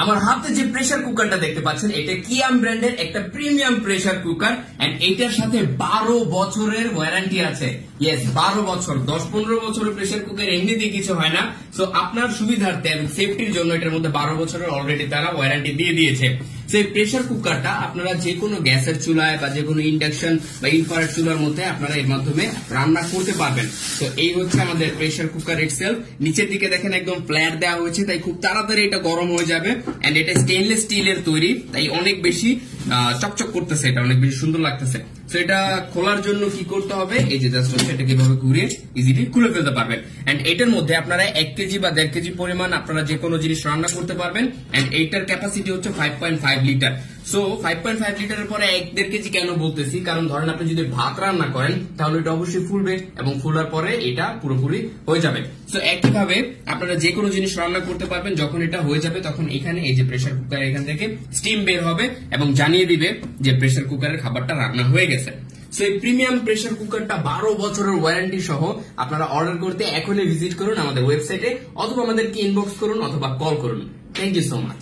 আমার হাতে যে প্রেসার কুকারটা দেখতে পাচ্ছেন এটা কিয়াম ব্র্যান্ডের একটা প্রিমিয়াম প্রেসার কুকার এন্ড এটার সাথে 12 বছরের ওয়ারেন্টি আছে। ইয়েস, 12 বছর, 10-15 বছরের প্রেসার কুকার এমনিতেই কিছু হয় না। সো আপনার সুবিধার্থে এবং সেফটির জন্য এটার মধ্যে 12 বছরের অলরেডি তারা ওয়ারেন্টি দিয়ে দিয়েছে। সেই প্রেসার কুকারটা আপনারা যে কোনো গ্যাসের চুলায় বা যে কোনো ইন্ডাকশন বা ইনফ্রারেড চুলার মধ্যে আপনারা এর মাধ্যমে রান্না করতে পারবেন। তো এই হচ্ছে আমাদের প্রেসার কুকার ইটসেলফ। নিচের দিকে দেখেন একদম ফ্ল্যাট দেওয়া হয়েছে, তাই খুব তাড়াতাড়ি এটা গরম হয়ে যাবে। এন্ড এটা স্টেনলেস স্টিলের তৈরি, তাই অনেক বেশি চকচক করতেছে, এটা অনেক বেশি সুন্দর লাগতেছে। তো এটা খোলার জন্য কি করতে হবে, এই যে জাস্ট হচ্ছে এটাকে এভাবে ঘুরিয়ে ইজিলি খুলে ফেলতে পারবেন। এন্ড এটার মধ্যে আপনারা 1 কেজি বা 1.5 কেজি পরিমাণ আপনারা যে কোনো জিনিস রান্না করতে পারবেন। এন্ড এইটার ক্যাপাসিটি হচ্ছে 5.5 লিটার। সো 5.5 লিটারের পরে 1-1.5 কেজি কেন বলতেছি, কারণ ধরেন আপনি যদি ভাত রান্না করেন তাহলে এটা অবশ্যই ফুলবে এবং ফুলার পরে এটা পুরোপুরি হয়ে যাবে। সো একইভাবে আপনারা যে কোনো জিনিস রান্না করতে পারবেন। যখন এটা হয়ে যাবে তখন এখানে এই যে প্রেসার কুকার এখান থেকে স্টিম বের হবে এবং জানিয়ে দিবে যে প্রেসার কুকারের খাবারটা রান্না হয়ে গেছে। সো এই প্রিমিয়াম প্রেসার কুকারটা 12 বছরের ওয়ারেন্টি সহ আপনারা অর্ডার করতে এখনই ভিজিট করুন আমাদের ওয়েবসাইটে, অথবা আমাদেরকে ইনবক্স করুন অথবা কল করুন। Thank you so much.